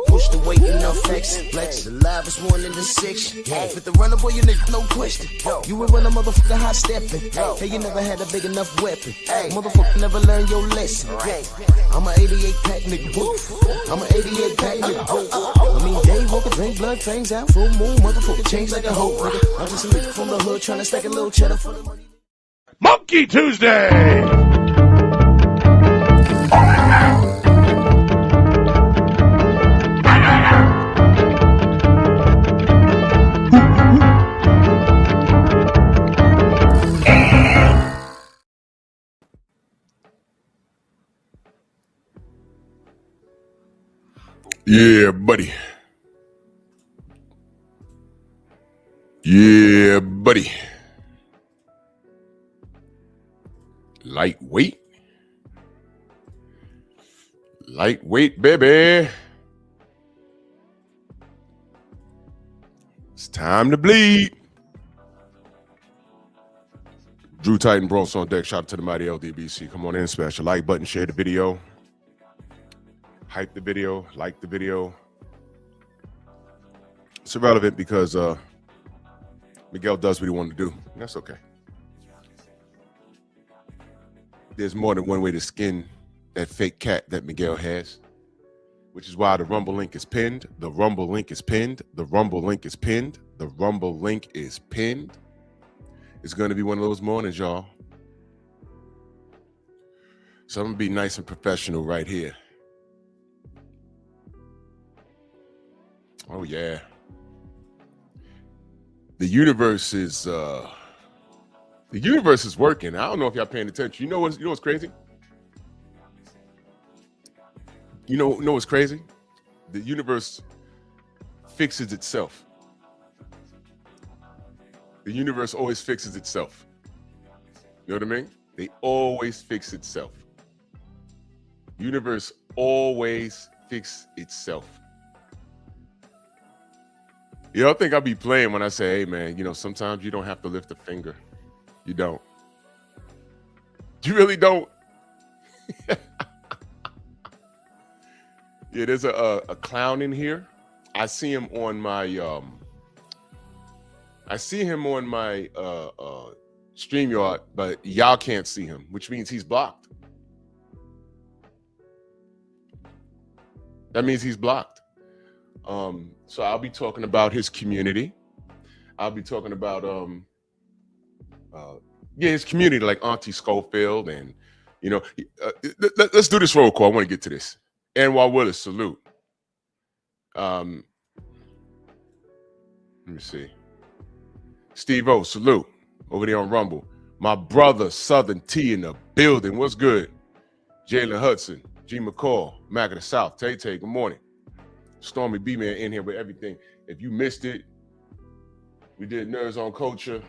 Push the weight in the flex. The livest one in the six. With the runner, boy, you nigga, no question. You would run a motherfucker high stepping. Hey, you never had a big enough weapon. Motherfucker never learned your lesson. I'm an 88 pack nigga. I'm an 88 pack nigga. I mean, day walker, drink blood, fangs out, full moon, motherfucker, change like a hoe, nigga. I'm just a nigga from the hood trying to stack a little cheddar for the money. Monkey Tuesday! Yeah, buddy. Yeah, buddy. Lightweight. Lightweight, baby. It's time to bleed. Drew Titan Bronx on deck. Shout out to the mighty LDBC. Come on in, smash the like button, share the video. Hype the video, like the video. It's irrelevant because Miguel does what he wanted to do. And that's okay. There's more than one way to skin that fake cat that Miguel has, which is why the Rumble link is pinned. The Rumble link is pinned. The Rumble link is pinned. The Rumble link is pinned. It's going to be one of those mornings, y'all. So I'm going to be nice and professional right here. Oh, yeah. The universe is working. I don't know if y'all paying attention. You know what's crazy? You know what's crazy? The universe fixes itself. The universe always fixes itself. You know what I mean? They always fix itself. Universe always fix itself. Y'all think I be playing when I say, hey, man, you know, sometimes you don't have to lift a finger. You don't. You really don't. Yeah, there's a clown in here. I see him on my StreamYard, but y'all can't see him, which means he's blocked. That means he's blocked. So I'll be talking about his community. I'll be talking about his community, like Auntie Schofield, and you know, let's do this roll call. I want to get to this. Anwar Willis, salute. Let me see. Steve O, salute. Over there on Rumble. My brother, Southern T in the building. What's good? Jalen Hudson, G McCall, Mac of the South. Tay, good morning. Stormy B-Man in here with everything. If you missed it, we did Nerds on Culture.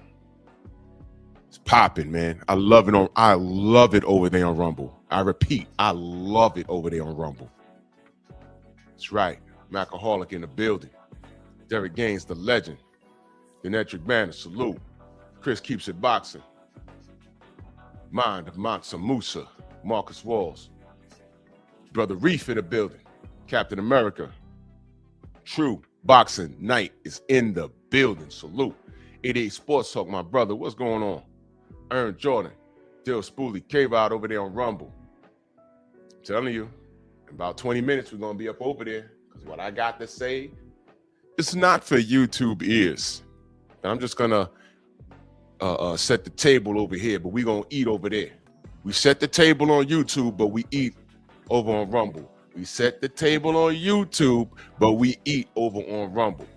It's popping, man. I love it over there on Rumble. I repeat, I love it over there on Rumble. That's right. Macaholic in the building. Derek Gaines, the legend. Genetric Banner, salute. Chris keeps it boxing. Mind of Mansa Musa, Marcus Walls. Brother Reef in the building. Captain America. True Boxing Night is in the building. Salute. 88 Sports Talk, my brother. What's going on? Ern Jordan, Dill Spoolie, K-Rod over there on Rumble. I'm telling you, in about 20 minutes, we're going to be up over there because what I got to say, it's not for YouTube ears. And I'm just going to set the table over here, but we're going to eat over there. We set the table on YouTube, but we eat over on Rumble. We set the table on YouTube, but we eat over on Rumble.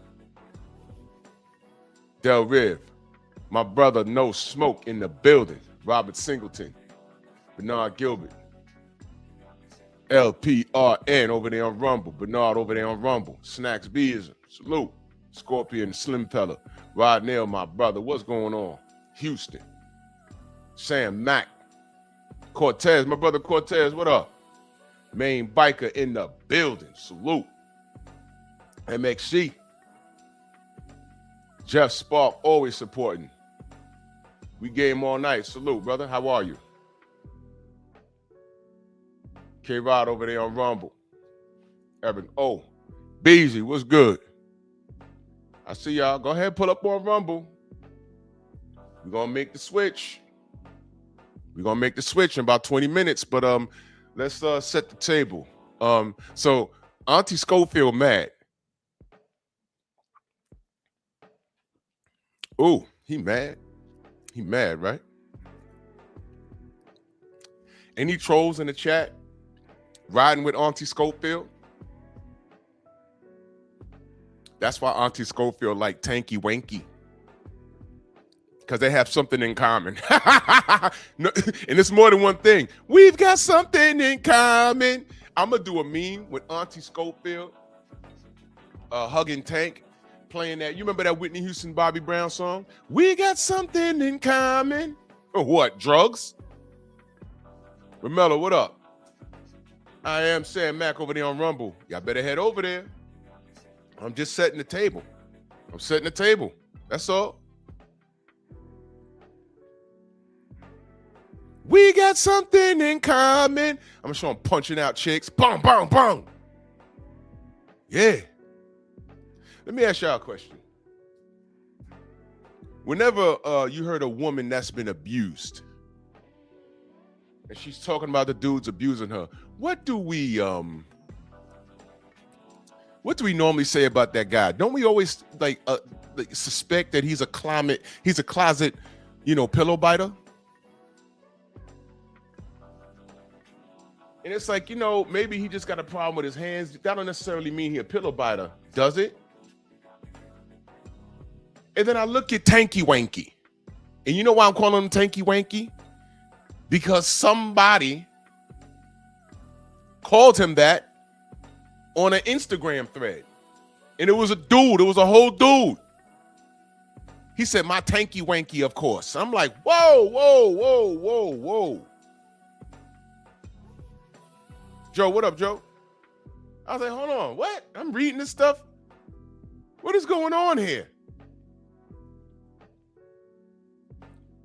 Del Riv, my brother No Smoke in the building. Robert Singleton, Bernard Gilbert, LPRN over there on Rumble. Bernard over there on Rumble. Snacks Beism, salute. Scorpion, Slim Pella, Rod Nail, my brother. What's going on? Houston, Sam Mack, Cortez, my brother Cortez. What up? Main biker in the building. Salute. MXC. Jeff Spark always supporting. We game all night. Salute, brother. How are you? K-Rod over there on Rumble. Evan, oh, Beezy, what's good? I see y'all. Go ahead, pull up on Rumble. We're gonna make the switch. We're gonna make the switch in about 20 minutes, but let's set the table. So Auntie Schofield mad. Oh, he mad. He mad, right? Any trolls in the chat riding with Auntie Schofield? That's why Auntie Schofield like Tanky Wanky. Because they have something in common. No, and it's more than one thing. We've got something in common. I'm going to do a meme with Auntie Schofield hugging Tank, playing that. You remember that Whitney Houston, Bobby Brown song? We got something in common. Or what, drugs? Ramella, what up? I am Sam Mack over there on Rumble. Y'all better head over there. I'm just setting the table. I'm setting the table. That's all. We got something in common. I'm gonna show them punching out chicks. Boom, boom, boom. Yeah. Let me ask y'all a question. Whenever you heard a woman that's been abused, and she's talking about the dudes abusing her, what do we normally say about that guy? Don't we always like suspect that he's a closet, pillow biter? And it's like, maybe he just got a problem with his hands. That don't necessarily mean he a pillow biter, does it? And then I look at Tanky Wanky. And you know why I'm calling him Tanky Wanky? Because somebody called him that on an Instagram thread. And it was a dude. It was a whole dude. He said, my Tanky Wanky, of course. I'm like, whoa, whoa, whoa, whoa, whoa. Joe, what up, Joe? I was like, hold on, what? I'm reading this stuff. What is going on here?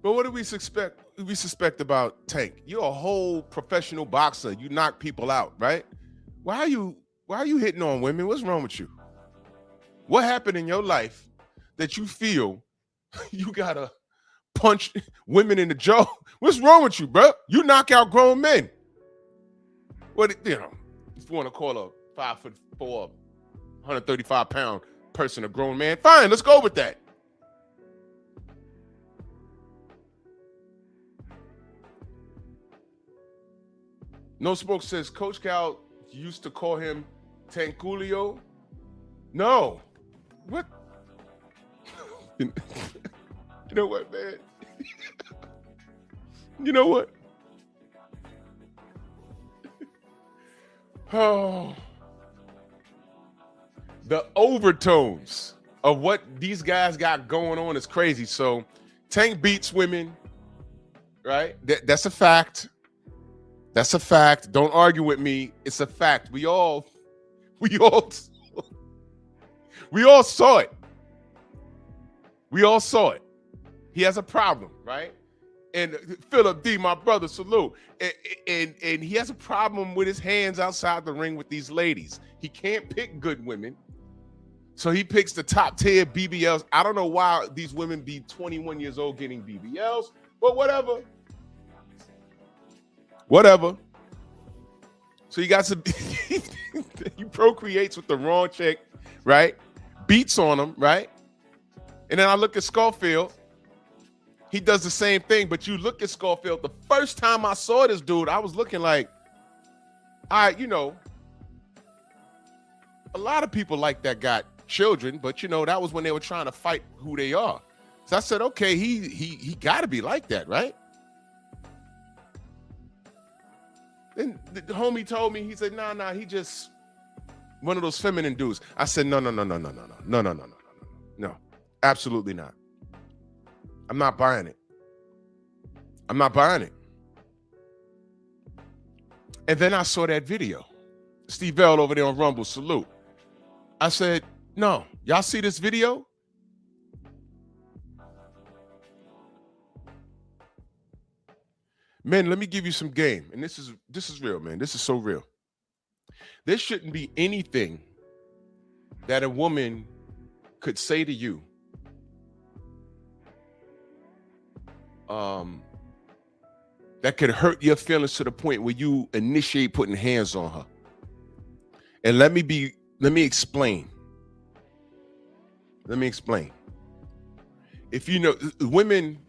But what do we suspect? We suspect about Tank? You're a whole professional boxer. You knock people out, right? Why are you hitting on women? What's wrong with you? What happened in your life that you feel you gotta punch women in the jaw? What's wrong with you, bro? You knock out grown men. What, if you want to call a 5'4", 135-pound person a grown man, fine, let's go with that. No Smoke says Coach Cal used to call him Tankulio. No. What? You know what, man? You know what? Oh, the overtones of what these guys got going on is crazy. So Tank beats women, right? That's a fact. That's a fact. Don't argue with me. It's a fact. We all saw it. We all saw it. He has a problem, right? And Philip D, my brother, salute. And he has a problem with his hands outside the ring with these ladies. He can't pick good women. So he picks the top tier BBLs. I don't know why these women be 21 years old getting BBLs, but whatever. Whatever. So he got some, he procreates with the wrong chick, right? Beats on him, right? And then I look at Schofield. He does the same thing, but you look at Schofield. The first time I saw this dude, I was looking like, a lot of people like that got children, but that was when they were trying to fight who they are. So I said, okay, he got to be like that, right? Then the homie told me, he said, nah, he just one of those feminine dudes. I said, no, absolutely not. I'm not buying it. I'm not buying it. And then I saw that video. Steve Bell over there on Rumble, salute. I said, no, y'all see this video? Men, let me give you some game. And this is real, man. This is so real. There shouldn't be anything that a woman could say to you that could hurt your feelings to the point where you initiate putting hands on her. And let me explain. If you know, women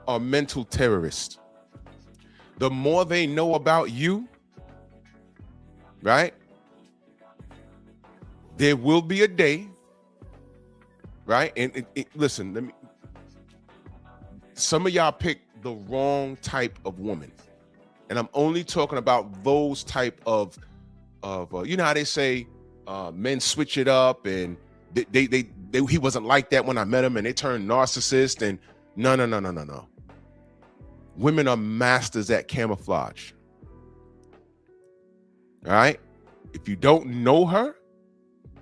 are mental terrorists. The more they know about you, right? There will be a day, right? And listen, some of y'all pick the wrong type of woman. And I'm only talking about those type of you know how they say men switch it up, and he wasn't like that when I met him, and they turned narcissist. And no. Women are masters at camouflage. All right? If you don't know her,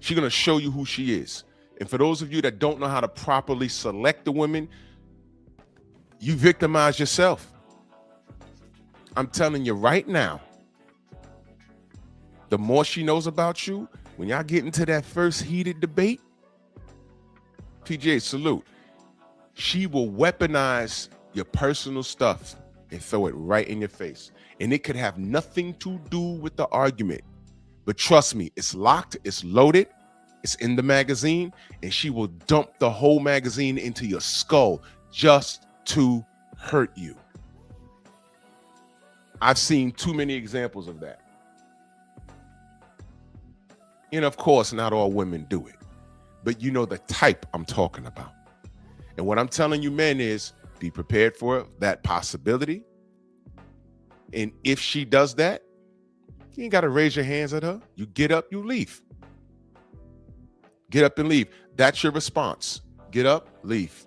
she's going to show you who she is. And for those of you that don't know how to properly select the women, you victimize yourself. I'm telling you right now, the more she knows about you, when y'all get into that first heated debate, PJ, salute. She will weaponize your personal stuff and throw it right in your face. And it could have nothing to do with the argument. But trust me, it's locked, it's loaded, it's in the magazine, and she will dump the whole magazine into your skull just to hurt you. I've seen too many examples of that. And of course, not all women do it. But you know the type I'm talking about. And what I'm telling you, men, is be prepared for that possibility. And if she does that, you ain't got to raise your hands at her. You get up, you leave. Get up and leave. That's your response. Get up, leave.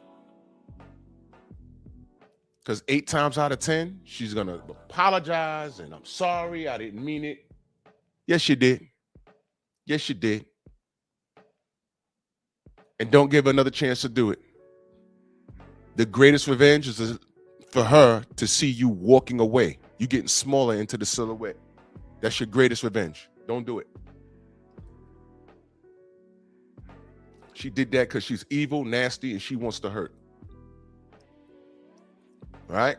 Because 8 times out of 10, she's going to apologize and I'm sorry, I didn't mean it. Yes, you did. Yes, you did. And don't give her another chance to do it. The greatest revenge is for her to see you walking away. You getting smaller into the silhouette. That's your greatest revenge. Don't do it. She did that because she's evil, nasty, and she wants to hurt. All right?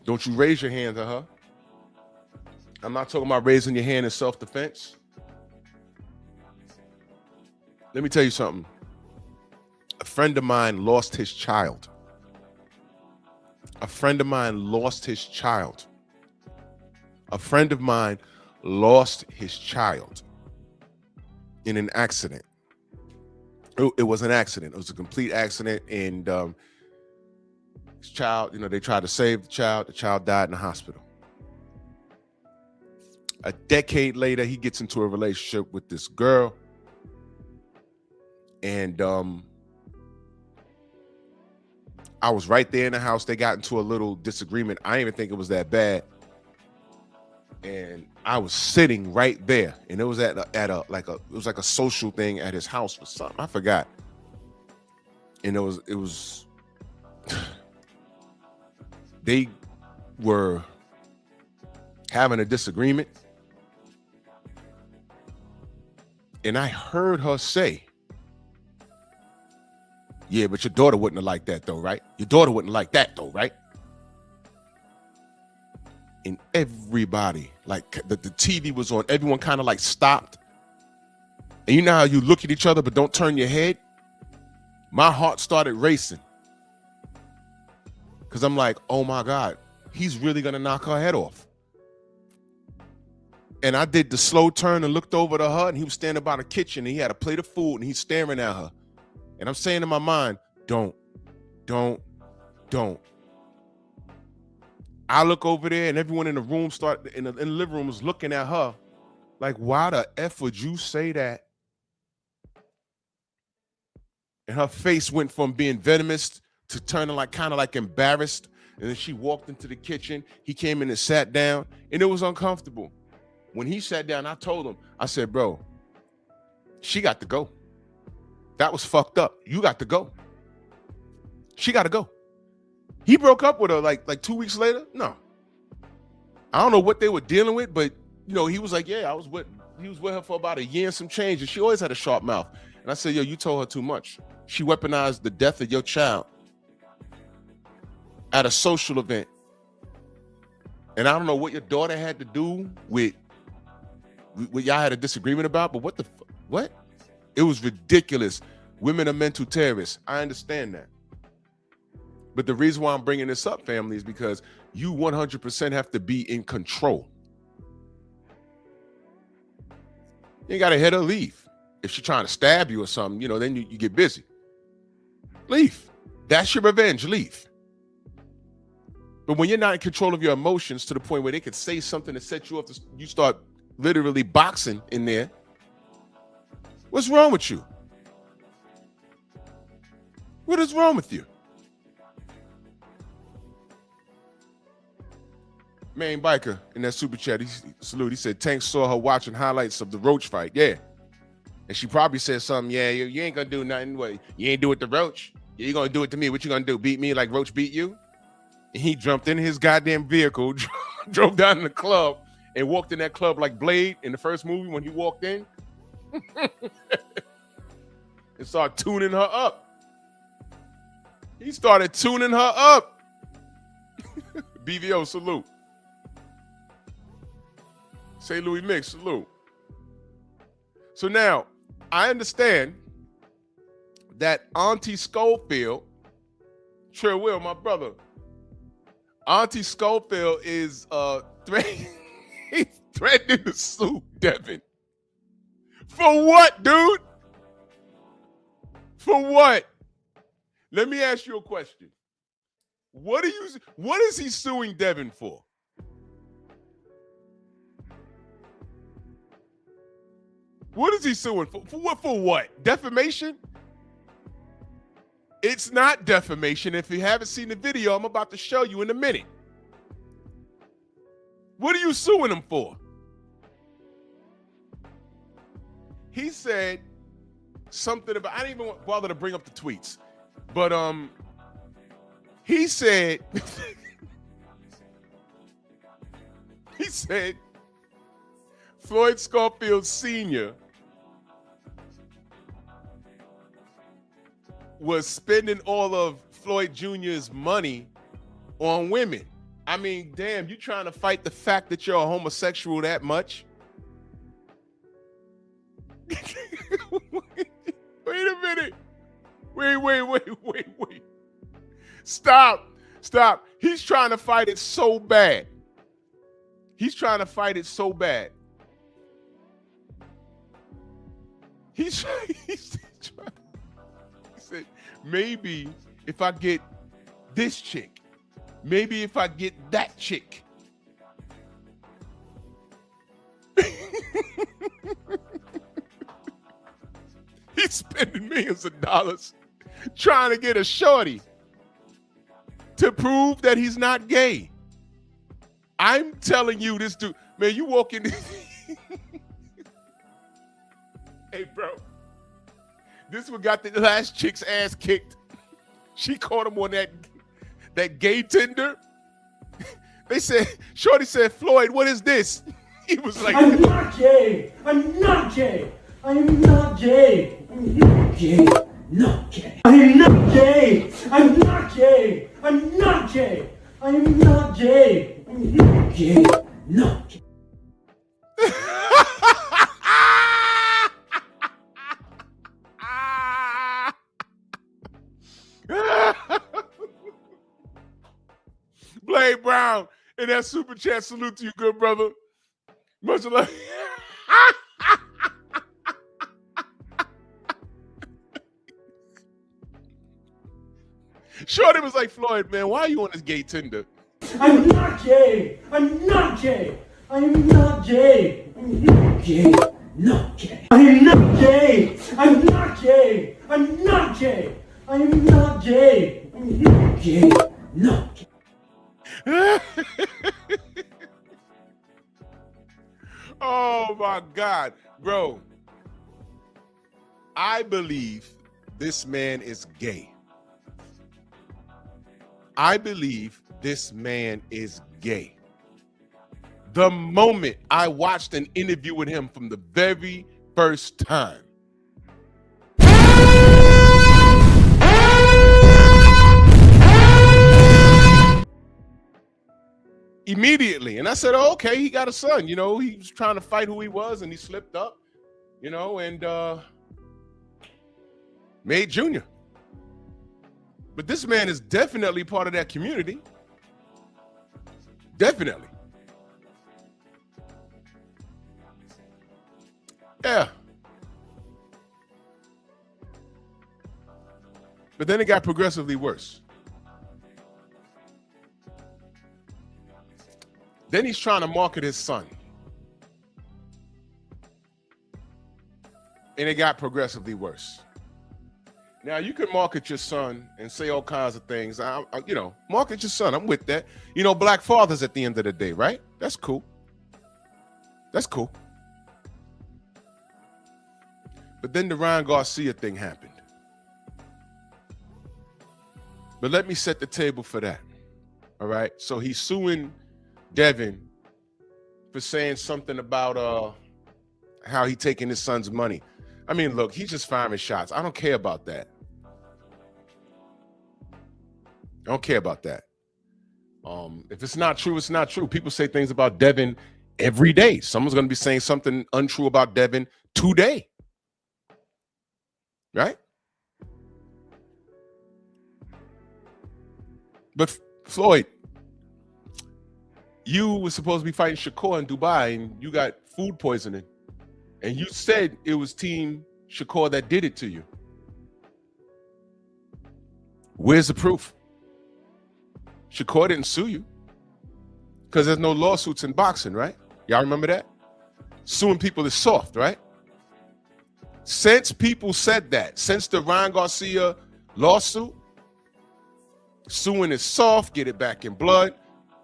Don't you raise your hand at her. I'm not talking about raising your hand in self-defense. Let me tell you something. A friend of mine lost his child. A friend of mine lost his child. A friend of mine lost his child in an accident. It was an accident. It was a complete accident. And his child, you know, they tried to save the child. The child died in the hospital. A decade later, he gets into a relationship with this girl. And I was right there in the house. They got into a little disagreement. I didn't even think it was that bad. And I was sitting right there, and it was at a social thing at his house for something. I forgot. And it was they were having a disagreement. And I heard her say, "Yeah, but your daughter wouldn't have liked that though, right? Your daughter wouldn't like that though, right?" And everybody, like the TV was on, everyone kind of like stopped. And you know how you look at each other but don't turn your head? My heart started racing. Because I'm like, oh my God, he's really going to knock her head off. And I did the slow turn and looked over to her, and he was standing by the kitchen, and he had a plate of food, and he's staring at her. And I'm saying in my mind, don't. I look over there, and everyone in the room in the living room was looking at her like, why the F would you say that? And her face went from being venomous to turning like kind of like embarrassed. And then she walked into the kitchen. He came in and sat down, and it was uncomfortable. When he sat down, I told him, I said, bro, she got to go. That was fucked up. You got to go. She got to go. He broke up with her like 2 weeks later. No. I don't know what they were dealing with, but you know, he was like, yeah, he was with her for about a year and some change, and she always had a sharp mouth. And I said, yo, you told her too much. She weaponized the death of your child at a social event. And I don't know what your daughter had to do with what y'all had a disagreement about, but what? It was ridiculous. Women are mental terrorists. I understand that. But the reason why I'm bringing this up, family, is because you 100% have to be in control. You ain't got to hit her, leave. If she's trying to stab you or something, you know, then you get busy. Leave. That's your revenge. Leave. But when you're not in control of your emotions to the point where they could say something to set you up, you start literally boxing in there. What's wrong with you? What is wrong with you? Main biker in that super chat, he said, Tank saw her watching highlights of the Roach fight. Yeah. And she probably said something, yeah, you ain't gonna do nothing. What, you ain't do it to Roach? Yeah, you gonna do it to me. What you gonna do? Beat me like Roach beat you? And he jumped in his goddamn vehicle, drove down to the club, and walked in that club like Blade in the first movie when he walked in. And started tuning her up. He started tuning her up. BVO, salute. St. Louis Mix, salute. So now, I understand that Auntie Schofield, Trill Will, my brother, Auntie Schofield is threatening to sue Devin. For what, dude? For what? Let me ask you a question. What is he suing Devin for? What is he suing for? For what? Defamation? It's not defamation. If you haven't seen the video, I'm about to show you in a minute. What are you suing him for? He said something about, I didn't even bother to bring up the tweets, but he said, Floyd Schofield Sr. was spending all of Floyd Jr.'s money on women. I mean, damn, you trying to fight the fact that you're a homosexual that much? Wait a minute. Wait. Stop. He's trying to fight it so bad. He said, maybe if I get this chick, maybe if I get that chick. He's spending millions of dollars trying to get a shorty to prove that he's not gay. I'm telling you, this dude, man, you walk in. Hey, bro. This one got the last chick's ass kicked. She caught him on that gay Tinder. They said, Shorty said, Floyd, what is this? He was like, I'm not gay. I'm not gay. I'm not gay. I'm not gay. Not gay. I'm not gay. I'm not gay. I'm not gay. I'm not gay. I'm not gay. Not gay. Blade Brown in that super chat, salute to you, good brother. Much love. Shorty was like, Floyd, man, why are you on this gay Tinder? I'm not gay. I'm not gay. I'm not gay. I'm not gay. Not gay. I'm not gay. I'm not gay. I'm not gay. I'm not gay. I'm not gay. Not gay. Oh my God, bro. I believe this man is gay. I believe this man is gay. the moment I watched an interview with him from the very first time. Immediately. And I said, oh, okay, he got a son. You know, he was trying to fight who he was and he slipped up, you know, and made Junior. But this man is definitely part of that community. Definitely. Yeah. But then it got progressively worse. Then he's trying to market his son. And it got progressively worse. Now, you can market your son and say all kinds of things. You know, market your son. I'm with that. You know, black fathers at the end of the day, right? That's cool. That's cool. But then the Ryan Garcia thing happened. But let me set the table for that. All right? So he's suing Devin for saying something about how he taking his son's money. I mean, look, he's just firing shots. I don't care about that. I don't care about that. If it's not true, it's not true. People say things about Devin every day. Someone's going to be saying something untrue about Devin today. Right? But Floyd, you were supposed to be fighting Shakur in Dubai and you got food poisoning. And you said it was Team Shakur that did it to you. Where's the proof? Shakur didn't sue you because there's no lawsuits in boxing, right? Y'all remember that? Suing people is soft, right? Since people said that, since the Ryan Garcia lawsuit, suing is soft, get it back in blood.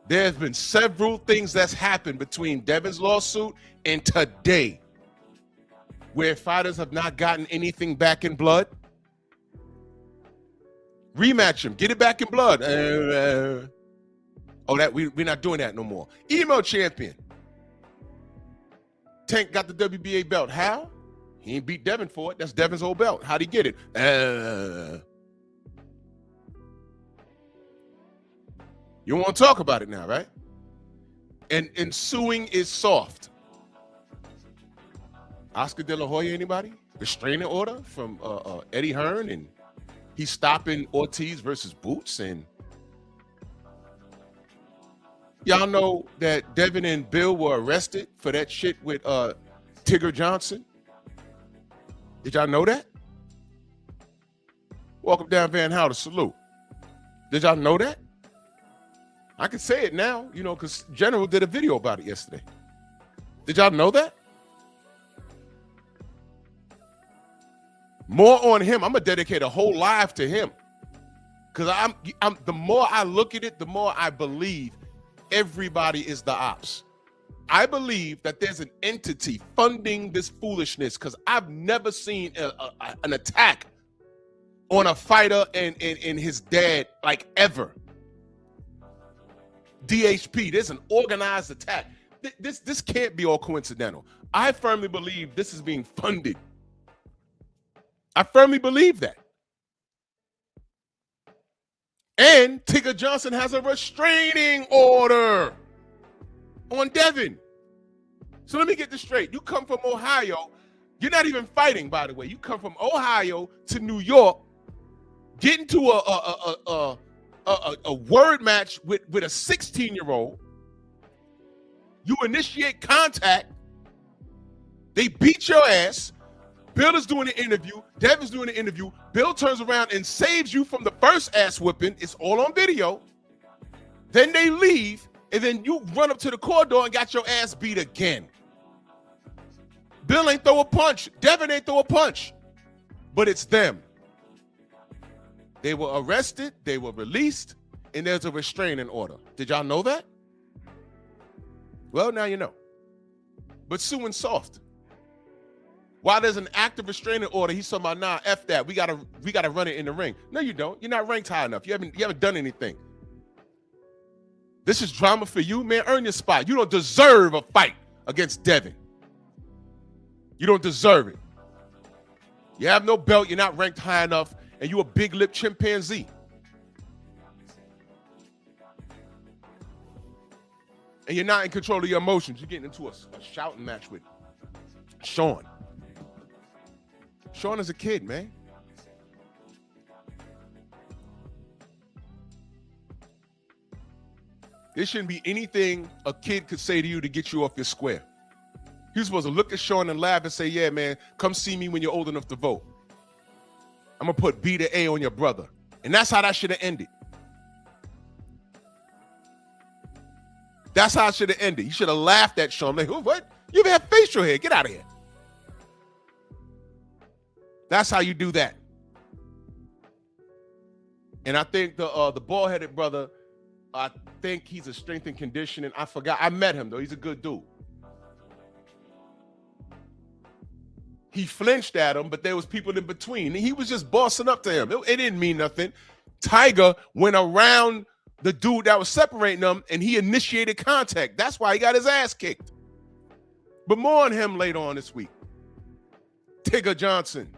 There's been several things that's happened between Devin's lawsuit and today where fighters have not gotten anything back in blood. Rematch him, get it back in blood. We're not doing that no more. Emo champion. Tank got the WBA belt. How? He ain't beat Devin for it. That's Devin's old belt. How'd he get it? You want to talk about it now, right? And suing is soft. Oscar De La Hoya, anybody? Restraining order from Eddie Hearn, and he's stopping Ortiz versus Boots. And y'all know that Devin and Bill were arrested for that shit with Tigger Johnson. Did y'all know that? Welcome down Van Houter, salute. Did y'all know that? I can say it now, you know, because General did a video about it yesterday. Did y'all know that? More on him. I'm gonna dedicate a whole live to him, because I'm the more I look at it, the more I believe everybody is the ops. I believe that there's an entity funding this foolishness, because I've never seen an attack on a fighter and his dad like ever. DHP, there's an organized attack. This can't be all coincidental. I firmly believe this is being funded. I firmly believe that. And Tigger Johnson has a restraining order on Devin. So let me get this straight. You come from Ohio. You're not even fighting, by the way. You come from Ohio to New York, get into a word match with a 16-year-old. You initiate contact. They beat your ass. Bill is doing an interview. Devin's doing an interview. Bill turns around and saves you from the first ass whipping. It's all on video. Then they leave, and then you run up to the corridor and got your ass beat again. Bill ain't throw a punch. Devin ain't throw a punch. But it's them. They were arrested. They were released. And there's a restraining order. Did y'all know that? Well, now you know. But suing soft. While there's an active restraining order, he's talking about, nah, F that. We gotta run it in the ring. No, you don't. You're not ranked high enough. You haven't done anything. This is drama for you, man. Earn your spot. You don't deserve a fight against Devin. You don't deserve it. You have no belt. You're not ranked high enough, and you a big lip chimpanzee. And you're not in control of your emotions. You're getting into a shouting match with Sean. Sean is a kid, man. There shouldn't be anything a kid could say to you to get you off your square. You're supposed to look at Sean and laugh and say, yeah, man, come see me when you're old enough to vote. I'm going to put B to A on your brother. And that's how that should have ended. That's how it should have ended. You should have laughed at Sean. Like, what? You even have facial hair. Get out of here. That's how you do that. And I think the bald-headed brother, I think he's a strength and conditioning. I forgot. I met him, though. He's a good dude. He flinched at him, but there was people in between. He was just bossing up to him. It didn't mean nothing. Tiger went around the dude that was separating them, and he initiated contact. That's why he got his ass kicked. But more on him later on this week. Tigger Johnson.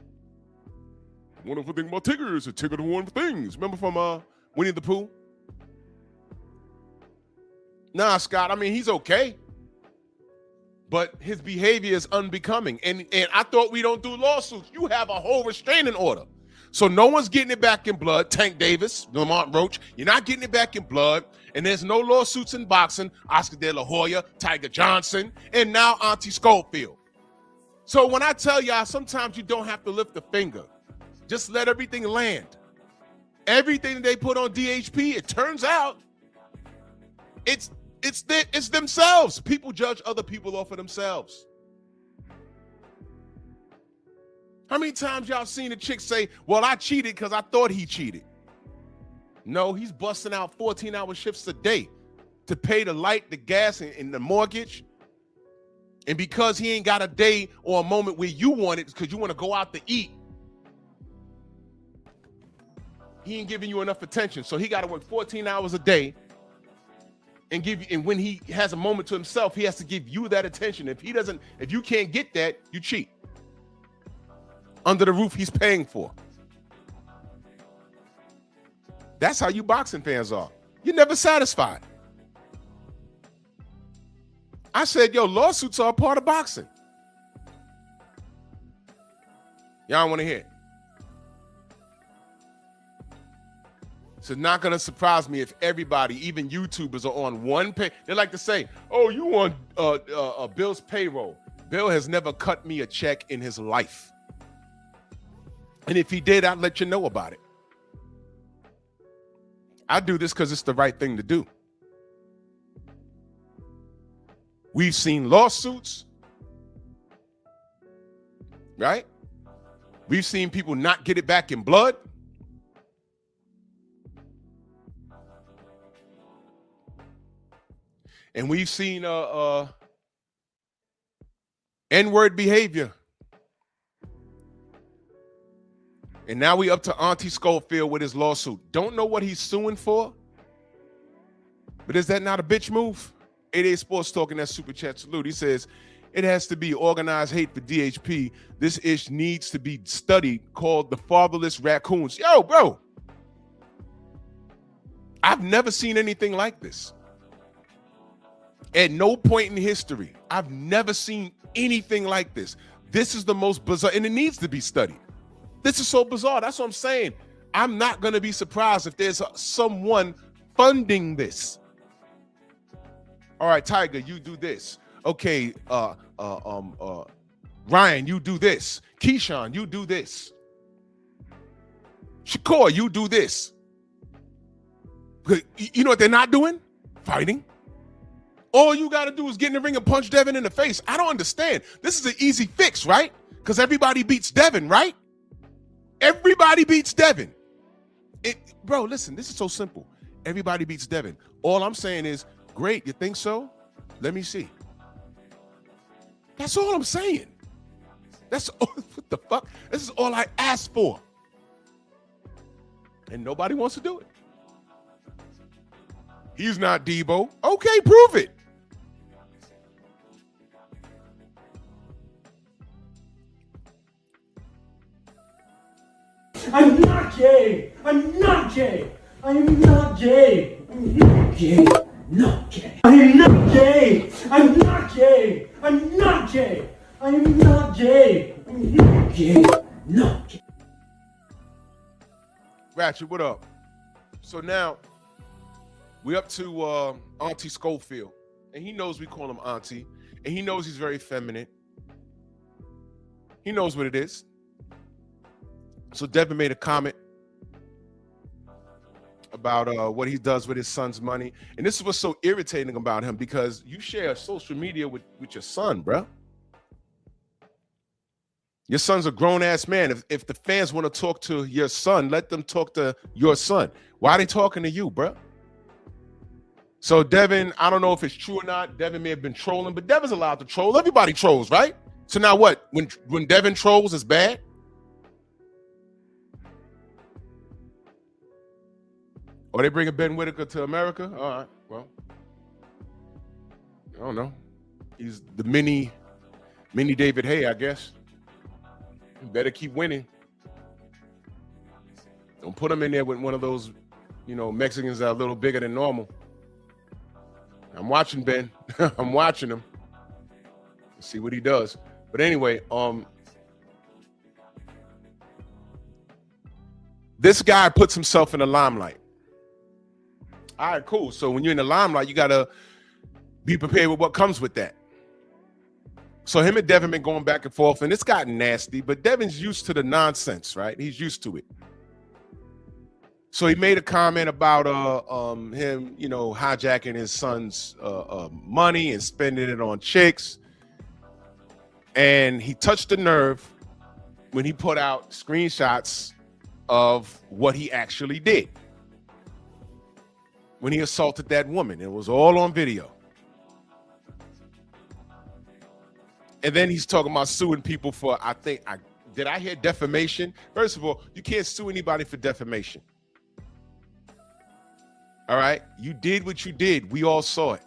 Wonderful thing about Tigger is a Tigger to wonderful things. Remember from Winnie the Pooh? Nah, Scott, I mean, he's okay. But his behavior is unbecoming. And I thought we don't do lawsuits. You have a whole restraining order. So no one's getting it back in blood. Tank Davis, Lamont Roach, you're not getting it back in blood. And there's no lawsuits in boxing. Oscar De La Hoya, Tiger Johnson, and now Auntie Schofield. So when I tell y'all, sometimes you don't have to lift a finger. Just let everything land. Everything they put on DHP, it turns out, it's themselves. People judge other people off of themselves. How many times y'all seen a chick say, well, I cheated because I thought he cheated? No, he's busting out 14-hour shifts a day to pay the light, the gas, and the mortgage. And because he ain't got a day or a moment where you want it because you want to go out to eat, he ain't giving you enough attention. So he got to work 14 hours a day and give you, and when he has a moment to himself, he has to give you that attention. If you can't get that, you cheat. Under the roof he's paying for. That's how you boxing fans are. You're never satisfied. I said, yo, lawsuits are a part of boxing. Y'all don't want to hear it. It's not going to surprise me if everybody, even YouTubers, are on one pay. They like to say, oh, you on Bill's payroll. Bill has never cut me a check in his life. And if he did, I'd let you know about it. I do this because it's the right thing to do. We've seen lawsuits, right? We've seen people not get it back in blood. And we've seen N-word behavior. And now we up to Auntie Schofield with his lawsuit. Don't know what he's suing for. But is that not a bitch move? 88 Sports Talking, that super chat salute. He says, it has to be organized hate for DHP. This ish needs to be studied, called the fatherless raccoons. Yo, bro. I've never seen anything like this. At no point in history, I've never seen anything like this. This is the most bizarre, and it needs to be studied. This is so bizarre. That's what I'm saying. I'm not going to be surprised if there's someone funding this. All right, Tiger, you do this. Okay, Ryan, you do this. Keyshawn, you do this. Shakur, you do this. You know what they're not doing? Fighting. All you got to do is get in the ring and punch Devin in the face. I don't understand. This is an easy fix, right? Because everybody beats Devin, right? Everybody beats Devin. Bro, listen, this is so simple. Everybody beats Devin. All I'm saying is, great, you think so? Let me see. That's all I'm saying. That's all, what the fuck? This is all I asked for. And nobody wants to do it. He's not Debo. Okay, prove it. I'm not gay. I'm not gay. I'm not gay. I'm not gay. Not gay. I'm not gay. I'm not gay. I'm not gay. I'm not gay. I'm not gay. Not gay. Ratchet, what up? So now we're up to Auntie Schofield, and he knows we call him Auntie, and he knows he's very feminine. He knows what it is. So Devin made a comment about what he does with his son's money, and this is what's so irritating about him, because you share social media with your son, bro. Your son's a grown-ass man. If the fans want to talk to your son, let them talk to your son. Why are they talking to you, bro? So Devin, I don't know if it's true or not. Devin may have been trolling, but Devin's allowed to troll. Everybody trolls, right? So now what? When Devin trolls, it's bad? Or they bringing Ben Whitaker to America? All right, well, I don't know. He's the mini David Hay, I guess. You better keep winning. Don't put him in there with one of those, Mexicans that are a little bigger than normal. I'm watching Ben. I'm watching him. Let's see what he does. But anyway, this guy puts himself in the limelight. All right, cool. So when you're in the limelight, you gotta be prepared with what comes with that. So him and Devin been going back and forth, and it's gotten nasty, but Devin's used to the nonsense, right? He's used to it. So he made a comment about him, hijacking his son's money and spending it on chicks. And he touched the nerve when he put out screenshots of what he actually did when he assaulted that woman. It was all on video. And then he's talking about suing people for, did I hear defamation? First of all, you can't sue anybody for defamation. All right? You did what you did. We all saw it.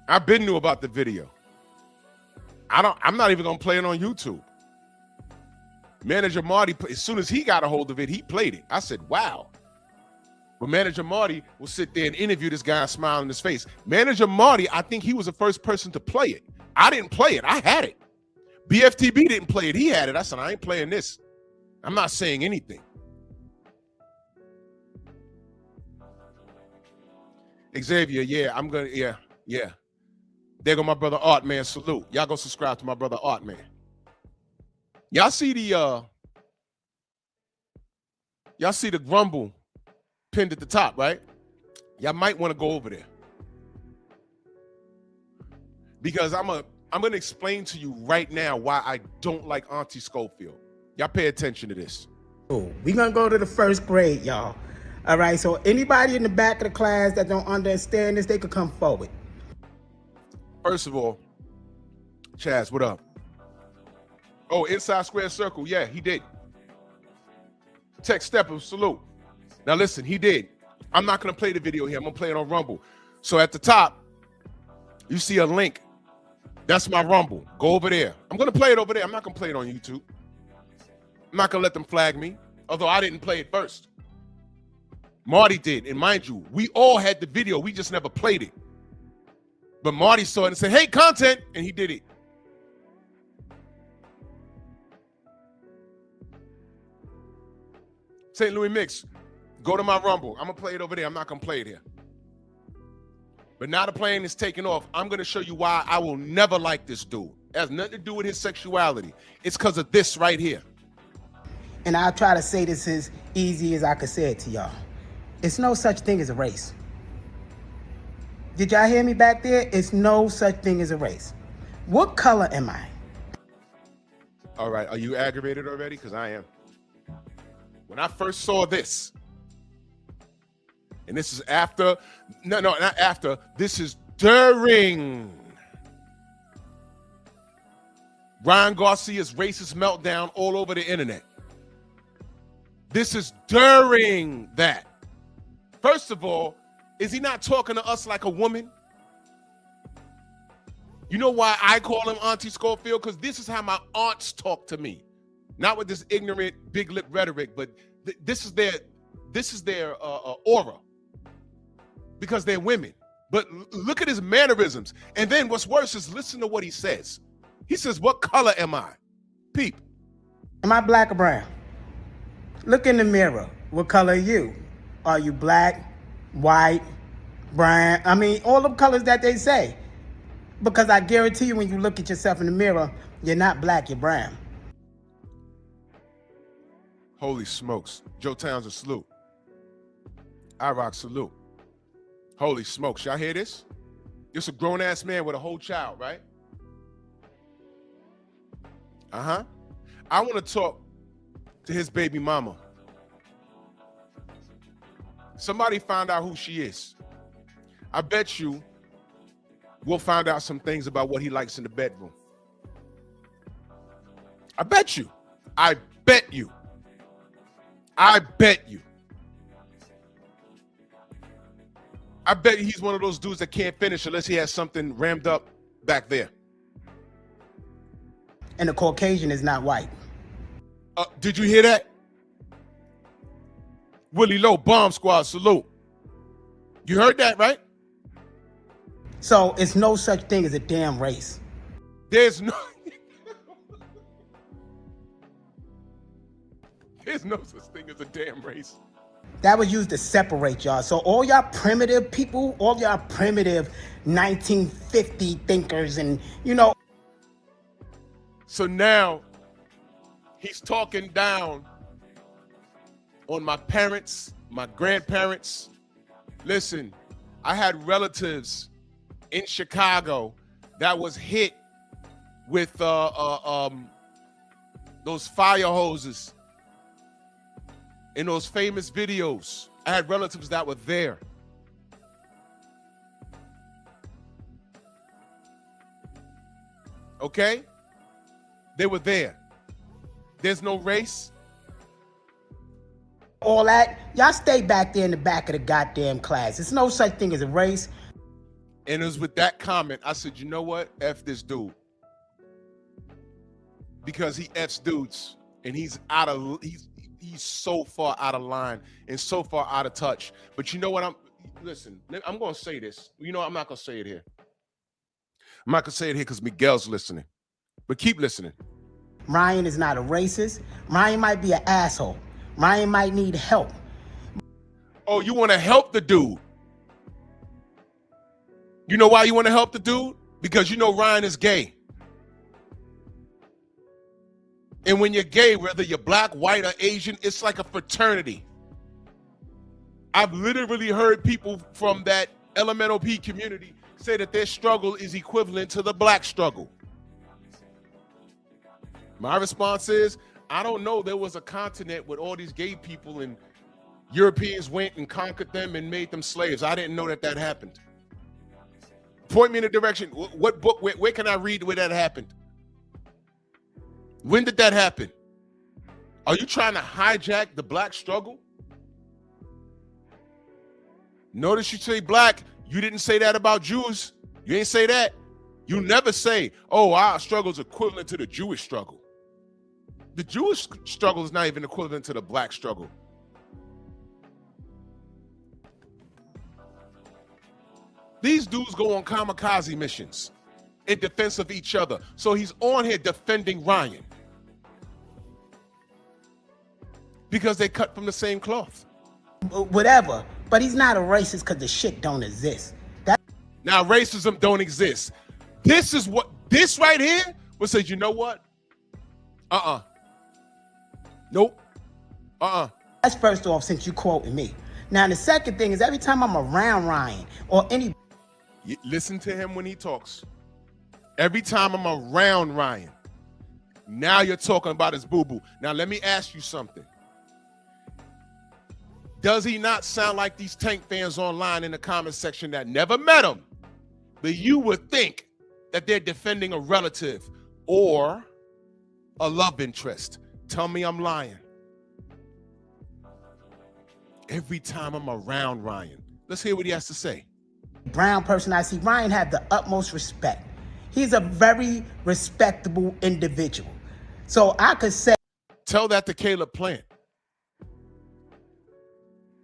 I've been knew about the video. I'm not even gonna play it on YouTube. Manager Marty, as soon as he got a hold of it, he played it. I said, wow. But Manager Marty will sit there and interview this guy, smile in his face. Manager Marty, I think he was the first person to play it. I didn't play it. I had it. BFTB didn't play it. He had it. I said, I ain't playing this. I'm not saying anything. Xavier, yeah. There go my brother Art, man. Salute. Y'all go subscribe to my brother Art, man. Y'all see the grumble pinned at the top, right? Y'all might want to go over there, because I'm gonna explain to you right now why I don't like Auntie Schofield. Y'all pay attention to this. We're gonna go to the first grade, y'all. All right, so anybody in the back of the class that don't understand this, they could come forward. First of all, Chaz, what up? Oh, inside square circle. Yeah, he did. Tech Stepper, salute. Now listen, he did. I'm not going to play the video here. I'm going to play it on Rumble. So at the top, you see a link. That's my Rumble. Go over there. I'm going to play it over there. I'm not going to play it on YouTube. I'm not going to let them flag me, although I didn't play it first. Marty did. And mind you, we all had the video. We just never played it. But Marty saw it and said, hey, content. And he did it. St. Louis Mix, go to my Rumble. I'm going to play it over there. I'm not going to play it here. But now the plane is taking off. I'm going to show you why I will never like this dude. It has nothing to do with his sexuality. It's because of this right here. And I'll try to say this as easy as I could say it to y'all. It's no such thing as a race. Did y'all hear me back there? It's no such thing as a race. What color am I? All right. Are you aggravated already? Because I am. When I first saw this, and this is after, no, not after, this is during Ryan Garcia's racist meltdown all over the internet. This is during that. First of all, is he not talking to us like a woman? You know why I call him Auntie Schofield? Because this is how my aunts talk to me. Not with this ignorant, big lip rhetoric, but this is their aura. Because they're women. But look at his mannerisms. And then what's worse is listen to what he says. He says, what color am I? Peep. Am I black or brown? Look in the mirror. What color are you? Are you black, white, brown? I mean, all the colors that they say. Because I guarantee you when you look at yourself in the mirror, you're not black, you're brown. Holy smokes. Joe Townsend, salute. I rock, salute. Holy smokes. Y'all hear this? It's a grown-ass man with a whole child, right? Uh-huh. I want to talk to his baby mama. Somebody found out who she is. I bet you we'll find out some things about what he likes in the bedroom. I bet you. I bet you. I bet you. I bet he's one of those dudes that can't finish unless he has something rammed up back there. And the Caucasian is not white. Did you hear that? Willie Lowe, Bomb Squad, salute. You heard that, right? So it's no such thing as a damn race. There's no such thing as a damn race. That was used to separate y'all. So all y'all primitive people, all y'all primitive 1950 thinkers and, you know. So now he's talking down on my parents, my grandparents. Listen, I had relatives in Chicago that was hit with those fire hoses in those famous videos. I had relatives that were there. Okay? They were there. There's no race. All that, y'all stay back there in the back of the goddamn class. There's no such thing as a race. And it was with that comment, I said, you know what? F this dude. Because he F's dudes and he's so far out of line and so far out of touch. But you know what? I'm going to say this. You know, I'm not going to say it here. I'm not going to say it here because Miguel's listening. But keep listening. Ryan is not a racist. Ryan might be an asshole. Ryan might need help. Oh, you want to help the dude? You know why you want to help the dude? Because you know Ryan is gay. And when you're gay, whether you're black, white, or Asian, it's like a fraternity. I've literally heard people from that elemental P community say that their struggle is equivalent to the black struggle. My response is, I don't know. There was a continent with all these gay people and Europeans went and conquered them and made them slaves. I didn't know that happened. Point me in a direction. What book, where can I read where that happened? When did that happen? Are you trying to hijack the black struggle? Notice you say black. You didn't say that about Jews. You ain't say that. You never say, oh, our struggle is equivalent to the Jewish struggle. The Jewish struggle is not even equivalent to the black struggle. These dudes go on kamikaze missions in defense of each other. So he's on here defending Ryan because they cut from the same cloth. Whatever. But he's not a racist because the shit don't exist. Now, racism don't exist. This right here will say, you know what? Nope. That's first off, since you quoting me. Now, the second thing is every time I'm around Ryan or any... Listen to him when he talks. Every time I'm around Ryan, now you're talking about his boo-boo. Now, let me ask you something. Does he not sound like these Tank fans online in the comment section that never met him, but you would think that they're defending a relative or a love interest? Tell me I'm lying. every time I'm around Ryan. Let's hear what he has to say. Brown person I see, Ryan had the utmost respect. He's a very respectable individual. So I could say. Tell that to Caleb Plant.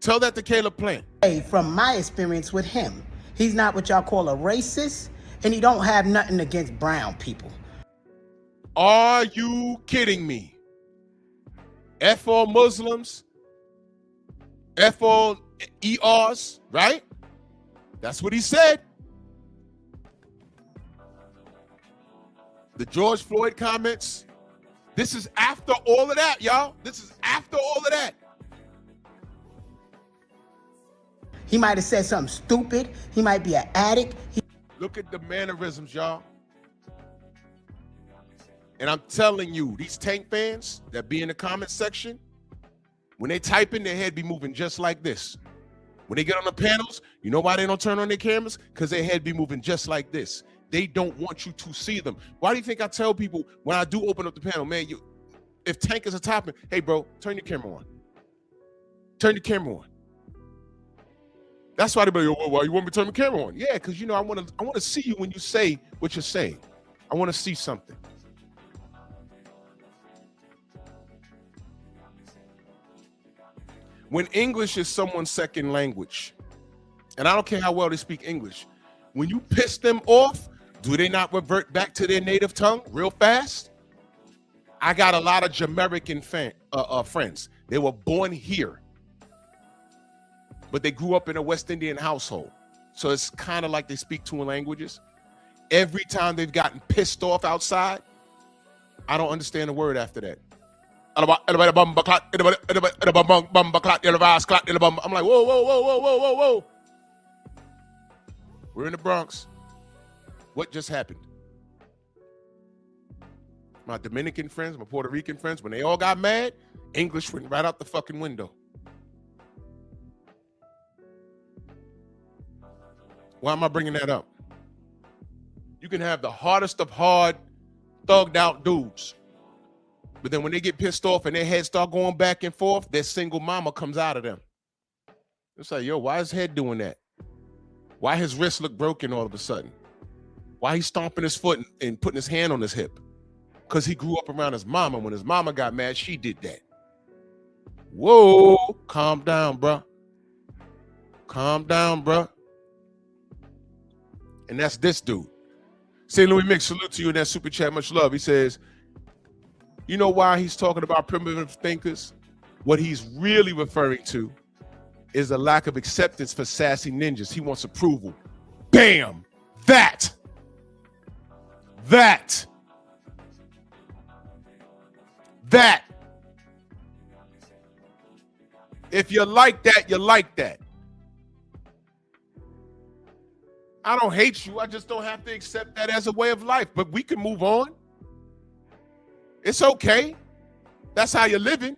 Tell that to Caleb Plant. From my experience with him, he's not what y'all call a racist, and he don't have nothing against brown people. Are you kidding me? F all Muslims, F all ERs, right? That's what he said. The George Floyd comments. This is after all of that, y'all. This is after all of that. He might have said something stupid. He might be an addict. Look at the mannerisms, y'all. And I'm telling you, these Tank fans that be in the comment section, when they type in, their head be moving just like this. When they get on the panels, you know why they don't turn on their cameras? Because their head be moving just like this. They don't want you to see them. Why do you think I tell people when I do open up the panel, man, if Tank is a topic, hey, bro, turn your camera on. Turn your camera on. That's why they be like, oh, why you want me to turn the camera on? Yeah, because, you know, I want to see you when you say what you're saying. I want to see something. When English is someone's second language, and I don't care how well they speak English, when you piss them off, do they not revert back to their native tongue real fast? I got a lot of Jamaican friends. They were born here, but they grew up in a West Indian household. So it's kind of like they speak two languages. Every time they've gotten pissed off outside, I don't understand a word after that. I'm like, whoa, whoa, whoa, whoa, whoa, whoa, whoa. We're in the Bronx. What just happened? My Dominican friends, my Puerto Rican friends, when they all got mad, English went right out the fucking window. Why am I bringing that up? You can have the hardest of hard, thugged out dudes. But then when they get pissed off and their heads start going back and forth, their single mama comes out of them. It's like, yo, why is his head doing that? Why his wrist look broken all of a sudden? Why he's stomping his foot and putting his hand on his hip? Because he grew up around his mama. When his mama got mad, she did that. Whoa, calm down, bro. Calm down, bro. And that's this dude. St. Louis Mix, salute to you in that super chat. Much love. He says, you know why he's talking about primitive thinkers? What he's really referring to is a lack of acceptance for sassy ninjas. He wants approval. Bam! That. If you like that, you like that. I don't hate you. I just don't have to accept that as a way of life. But we can move on. It's okay. That's how you're living.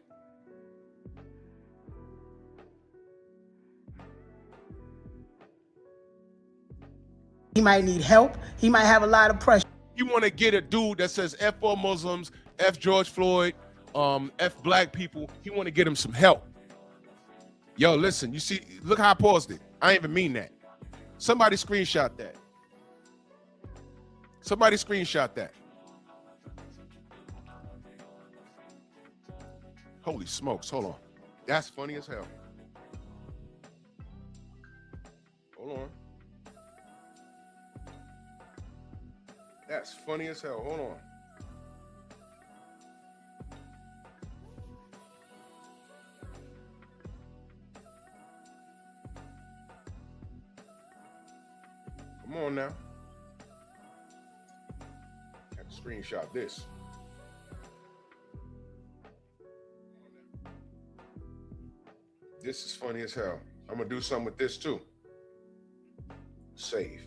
He might need help. He might have a lot of pressure. You want to get a dude that says F all Muslims, F George Floyd, F black people. He want to get him some help. Yo, listen, you see, look how I paused it. I didn't even mean that. Somebody screenshot that. Somebody screenshot that. Holy smokes, hold on. That's funny as hell. Hold on. That's funny as hell. Hold on. Come on now. I have to screenshot this. This is funny as hell. I'm gonna do something with this too. Save.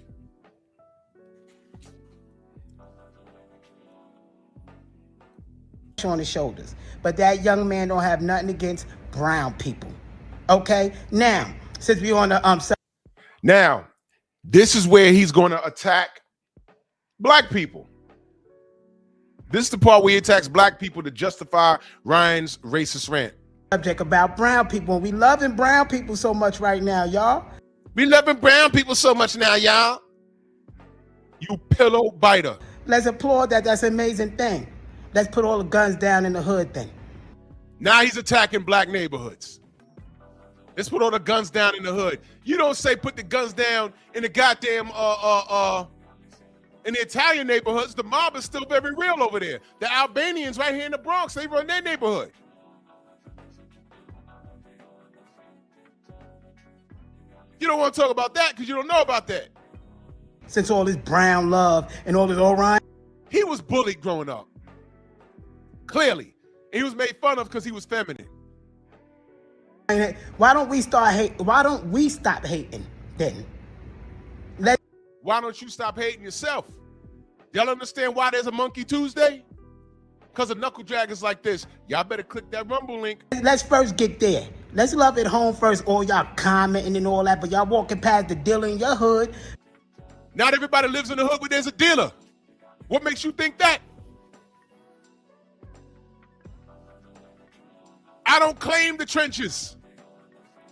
On his shoulders, but that young man don't have nothing against brown people. Okay, now since we on the now this is where he's going to attack black people. This is the part where he attacks black people to justify Ryan's racist rant. subject about brown people. And we loving brown people so much right now, y'all. We loving brown people so much now, y'all. You pillow biter. Let's applaud that. That's an amazing thing. Let's put all the guns down in the hood thing. Now he's attacking black neighborhoods. Let's put all the guns down in the hood. You don't say put the guns down in the goddamn in the Italian neighborhoods. The mob is still very real over there. The Albanians right here in the Bronx, they run their neighborhood. You don't want to talk about that because you don't know about that. Since all this brown love and all this Orion. He was bullied growing up. Clearly. And he was made fun of because he was feminine. Why don't we start hate? Why don't we stop hating then? Why don't you stop hating yourself? Y'all understand why there's a Monkey Tuesday? Because of knuckle draggers like this. Y'all better click that Rumble link. Let's first get there. Let's love it home first. All y'all commenting and all that, but y'all walking past the dealer in your hood. Not everybody lives in the hood where there's a dealer. What makes you think that? I don't claim the trenches.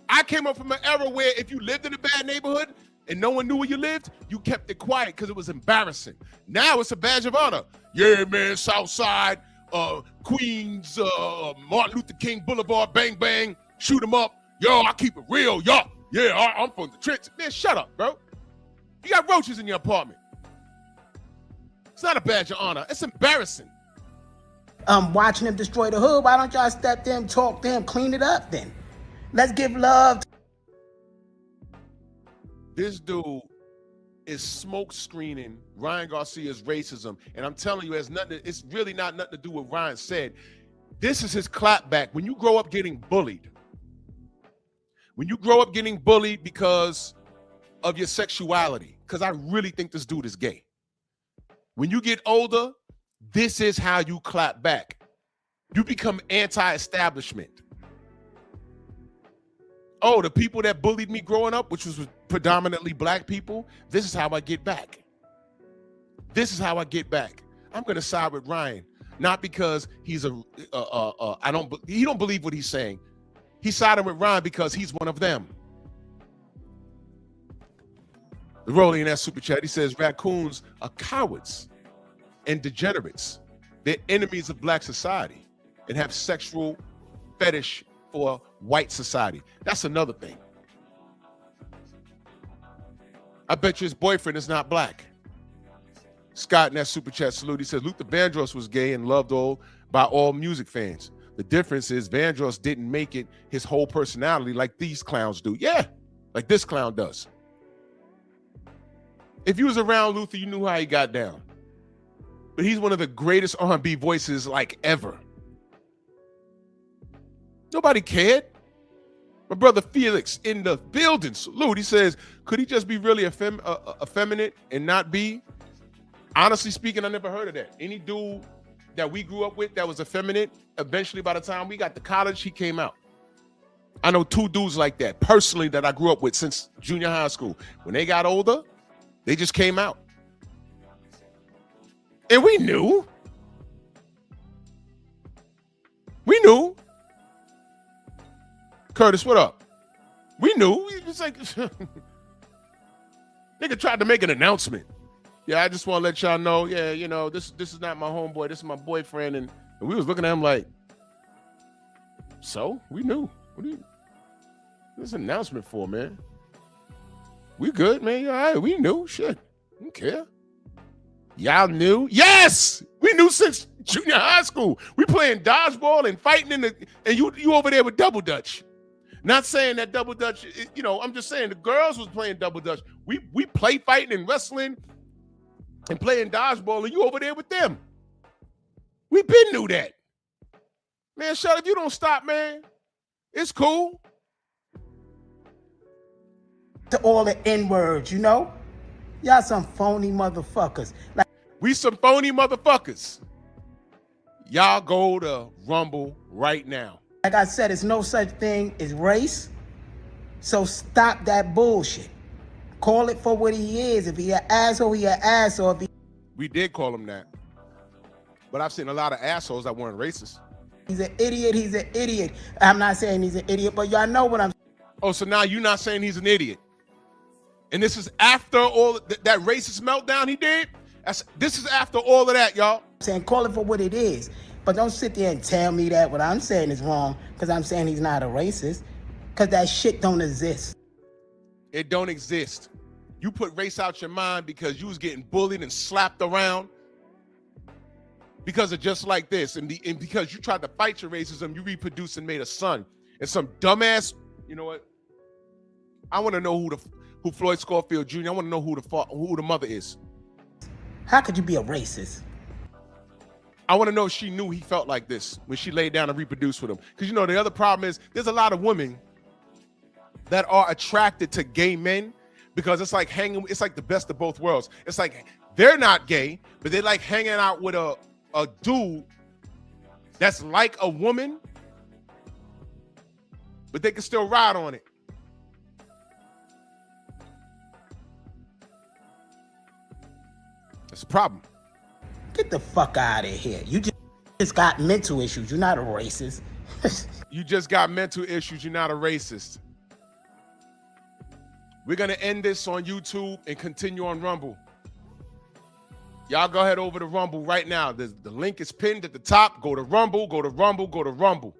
I came up from an era where if you lived in a bad neighborhood and no one knew where you lived, you kept it quiet because it was embarrassing. Now it's a badge of honor. Yeah, man, Southside, Queens, Martin Luther King Boulevard, bang, bang, shoot 'em up. Yo, I keep it real, yo. Yeah, I'm from the trenches. Man, shut up, bro. You got roaches in your apartment. It's not a badge of honor. It's embarrassing. Watching them destroy the hood. Why don't y'all step them, talk them, clean it up then? Let's give love. This dude is smoke screening Ryan Garcia's racism. And I'm telling you, it's really not nothing to do with what Ryan said. This is his clapback. When you grow up getting bullied, because of your sexuality, because I really think this dude is gay. When you get older, this is how you clap back. You become anti-establishment. Oh, the people that bullied me growing up, which was predominantly black people, this is how I get back. This is how I get back. I'm going to side with Ryan, not because he's he don't believe what he's saying. He's siding with Ryan because he's one of them. Rolling in that super chat, he says raccoons are cowards and degenerates. They're enemies of black society and have sexual fetish for white society. That's another thing. I bet you his boyfriend is not black. Scott in that super chat salute, he says Luther Vandross was gay and loved by all music fans. The difference is Vandross didn't make it his whole personality like these clowns do. Yeah, like this clown does. If you was around Luther, you knew how he got down. But he's one of the greatest R&B voices like ever. Nobody cared. My brother Felix in the building, salute. He says, could he just be really effeminate and not be? Honestly speaking, I never heard of that. Any dude that we grew up with that was effeminate, eventually by the time we got to college, he came out. I know two dudes like that personally that I grew up with since junior high school. When they got older, they just came out. And we knew. We knew. Curtis, what up? We knew. It's like, nigga tried to make an announcement. Yeah, I just want to let y'all know, yeah, you know, this is not my homeboy. This is my boyfriend. And we was looking at him like, so? We knew. What are you, this announcement for, man? We good, man. You all right? We knew. Shit. Don't care. Y'all knew? Yes! We knew since junior high school. We playing dodgeball and fighting and you over there with double dutch. Not saying that double dutch, you know, I'm just saying the girls was playing double dutch. We play fighting and wrestling and playing dodgeball and you over there with them. We been knew that. Man, shut up. If you don't stop, man, it's cool. To all the N-words, you know? Y'all some phony motherfuckers. Like, we some phony motherfuckers. Y'all go to Rumble right now. Like I said, it's no such thing as race. So stop that bullshit. Call it for what he is. If he an asshole, he an asshole. We did call him that. But I've seen a lot of assholes that weren't racist. He's an idiot. He's an idiot. I'm not saying he's an idiot, but y'all know what I'm Oh, so now you're not saying he's an idiot. And this is after all that racist meltdown he did? This is after all of that, y'all. saying. Call it for what it is. But don't sit there and tell me that what I'm saying is wrong because I'm saying he's not a racist. Because that shit don't exist. It don't exist. You put race out your mind because you was getting bullied and slapped around because of just like this. And because you tried to fight your racism, you reproduced and made a son. And some dumbass, you know what? I want to know who Floyd Schofield Jr. I want to know who the mother is. How could you be a racist? I want to know if she knew he felt like this when she laid down and reproduced with him. Because, you know, the other problem is there's a lot of women that are attracted to gay men because it's like the best of both worlds. It's like they're not gay, but they like hanging out with a dude that's like a woman, but they can still ride on it. That's a problem. Get the fuck out of here. You just got mental issues. You're not a racist. You just got mental issues. You're not a racist. We're going to end this on YouTube and continue on Rumble. Y'all go ahead over to Rumble right now. The link is pinned at the top. Go to Rumble, go to Rumble, go to Rumble.